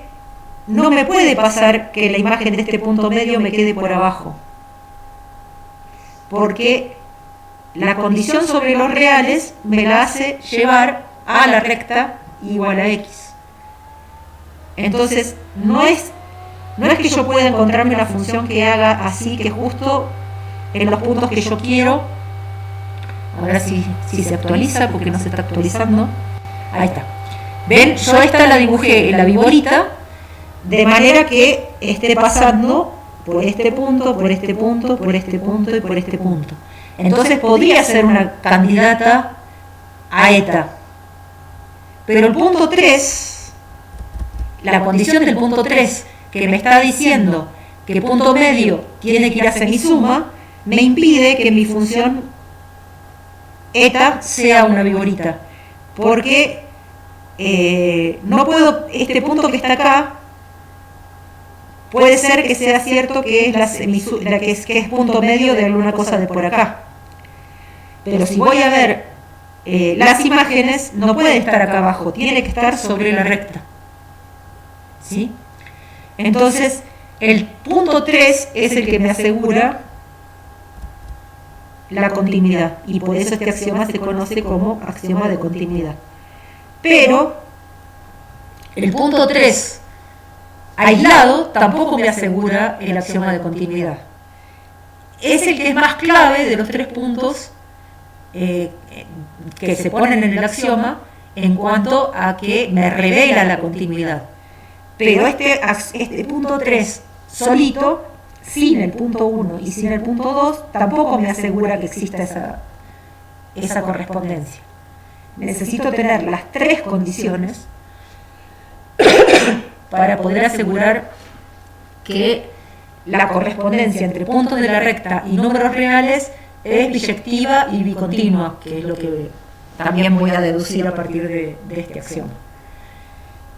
no me puede pasar que la imagen de este punto medio me quede por abajo, porque la condición sobre los reales me la hace llevar a la recta igual a x. Entonces, no es que yo pueda encontrarme una función que haga así, que justo en los puntos que yo quiero. Ahora sí, se actualiza, porque no se está actualizando. Ahí está. ¿Ven? Yo esta la dibujé en la viborita, de manera que esté pasando por este punto, por este punto, por este punto y por este punto. Entonces podría ser una candidata a eta. Pero el punto 3, la condición del punto 3, que me está diciendo que punto medio tiene que ir a semisuma, me impide que mi función eta sea una viborita. Porque no puedo, este punto que está acá, puede ser que sea cierto que es que es punto medio de alguna cosa de por acá. Pero si voy a ver las imágenes, no puede estar acá abajo, tiene que estar sobre la recta. ¿Sí? Entonces, el punto 3 es el que me asegura la continuidad, y por eso este axioma se conoce como axioma de continuidad. Pero el punto 3 aislado tampoco me asegura el axioma de continuidad. Es el que es más clave de los 3 puntos que se ponen en el axioma en cuanto a que me revela la continuidad. Pero este punto 3 solito, sin el punto 1 y sin el punto 2, tampoco me asegura que exista esa correspondencia. Necesito tener las 3 condiciones para poder asegurar que la correspondencia entre puntos de la recta y números reales es biyectiva y bicontinua, que es lo que también voy a deducir a partir de este axioma.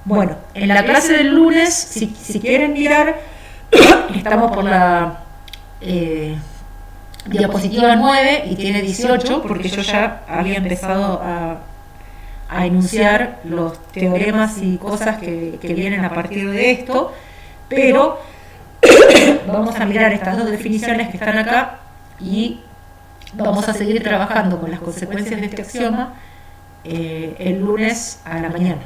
Bueno, en la clase del lunes, si quieren mirar, estamos por la diapositiva 9 y tiene 18, porque yo ya había empezado a enunciar los teoremas y cosas que vienen a partir de esto, pero vamos a mirar estas 2 definiciones que están acá y vamos a seguir trabajando con las consecuencias de este axioma el lunes a la mañana.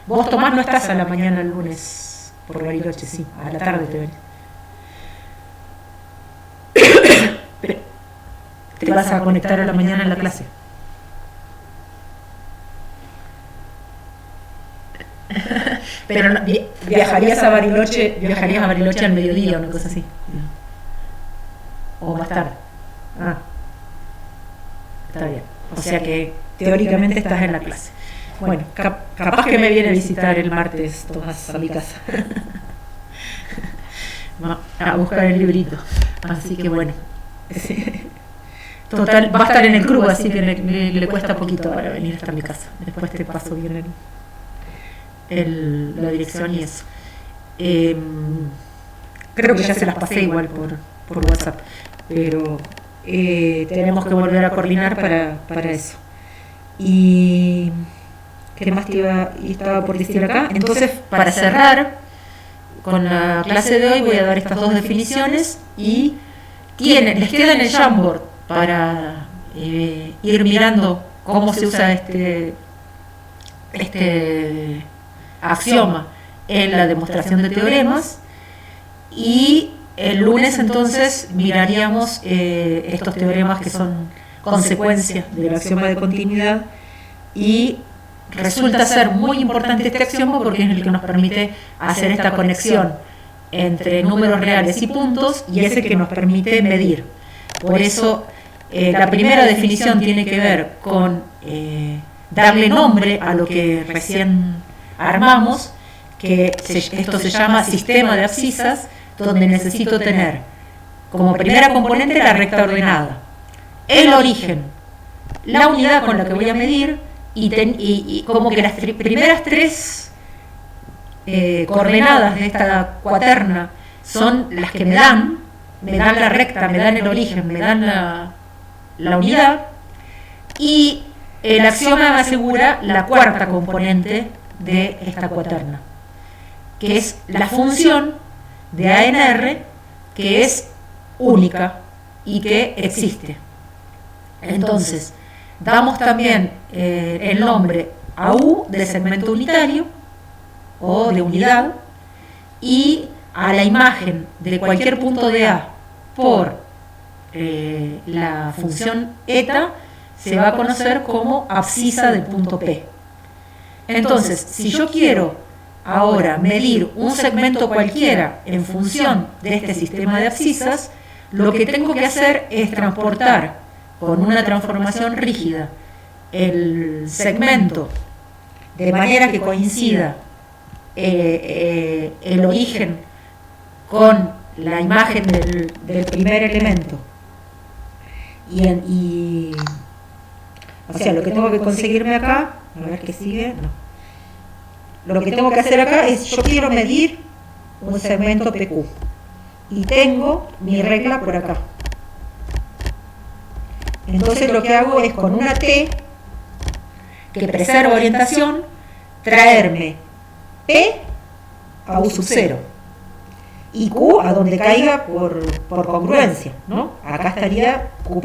Vos, Tomás, no estás a la mañana el lunes por Bariloche, sí, a la tarde te venís. Te vas a conectar a la mañana en la clase. Pero no, viajarías a Bariloche al mediodía o una cosa así. O más tarde. Está bien. O sea que teóricamente estás en la clase. Bueno, capaz que me viene a visitar el martes, Tomás, a mi casa. A buscar el librito. Así que bueno. Total, va a estar en el club, así que le cuesta poquito ahora venir hasta mi casa. Después te paso bien la dirección y eso. Creo que ya se las pasé igual por WhatsApp, pero tenemos que volver a coordinar para eso. Y ¿qué más estaba por decir acá? Entonces, para cerrar con la clase de hoy, voy a dar estas 2 definiciones y les queda en el Jamboard para ir mirando cómo se usa este axioma en la demostración de teoremas, y el lunes entonces miraríamos estos teoremas que son consecuencias del axioma de continuidad, y resulta ser muy importante este axioma porque es el que nos permite hacer esta conexión entre números reales y puntos, y es el que nos permite medir. Por eso la primera definición tiene que ver con darle nombre a lo que recién armamos, que esto se llama sistema de abscisas, donde necesito tener como primera componente la recta ordenada, el origen, la unidad con la que voy a medir y como que las primeras tres coordenadas de esta cuaterna son las que me dan la recta, me dan el origen, me dan la unidad, y el axioma me asegura la cuarta componente de esta cuaterna, que es la función de A en R, que es única y que existe. Entonces, damos también el nombre a U de segmento unitario o de unidad, y a la imagen de cualquier punto de A por la función eta se va a conocer como abscisa del punto P. Entonces, si yo quiero ahora medir un segmento cualquiera en función de este sistema de abscisas, lo que tengo que hacer es transportar con una transformación rígida el segmento de manera que coincida el origen con la imagen del primer elemento. O sea, lo que tengo que conseguirme acá, a ver qué sigue, no. Lo que tengo que hacer acá es, yo quiero medir un segmento PQ y tengo mi regla por acá. Entonces lo que hago es, con una T que preserva orientación, traerme P a U sub 0 y Q a donde caiga por congruencia, ¿no? Acá estaría Q',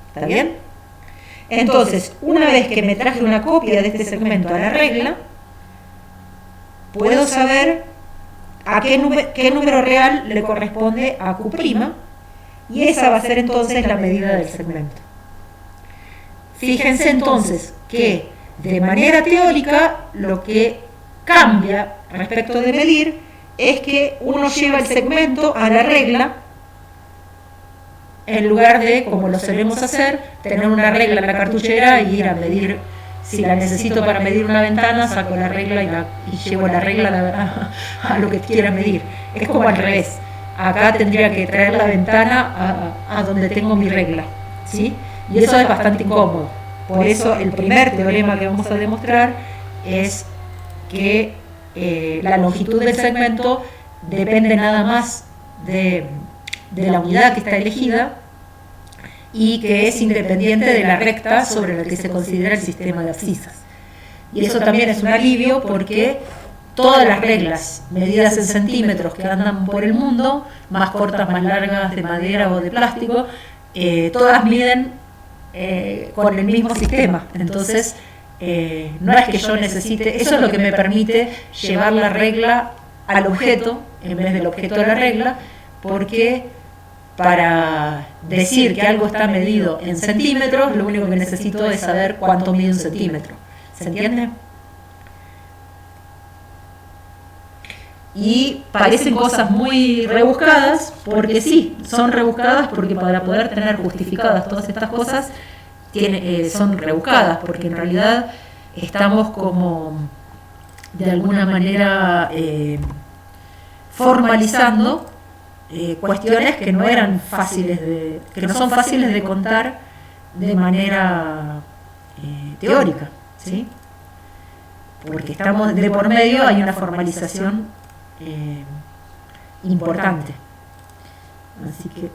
¿está bien? Entonces, una vez que me traje una copia de este segmento a la regla, puedo saber a qué número real le corresponde a Q', y esa va a ser entonces la medida del segmento. Fíjense entonces que de manera teórica lo que cambia respecto de medir es que uno lleva el segmento a la regla, en lugar de, como lo solemos hacer, tener una regla en la cartuchera y ir a medir. Si la necesito para medir una ventana, saco la regla y llevo la regla a lo que quiera medir. Es como al revés. Acá tendría que traer la ventana a donde tengo mi regla, ¿sí? Y eso es bastante incómodo. Por eso el primer teorema que vamos a demostrar es que la longitud del segmento depende nada más de la unidad que está elegida, y que es independiente de la recta sobre la que se considera el sistema de abscisas. Y eso también es un alivio, porque todas las reglas medidas en centímetros que andan por el mundo, más cortas, más largas, de madera o de plástico, todas miden con el mismo sistema. Entonces, no es que yo necesite, eso es lo que me permite llevar la regla al objeto en vez del objeto a la regla, porque para decir que algo está medido en centímetros, lo único que necesito es saber cuánto mide un centímetro. ¿Se entiende? Y parecen cosas muy rebuscadas, porque sí, son rebuscadas, porque para poder tener justificadas todas estas cosas son rebuscadas, porque en realidad estamos como de alguna manera formalizando cuestiones que no eran fáciles que no son fáciles de contar de manera teórica, ¿sí? Porque estamos de por medio, hay una formalización importante. Así que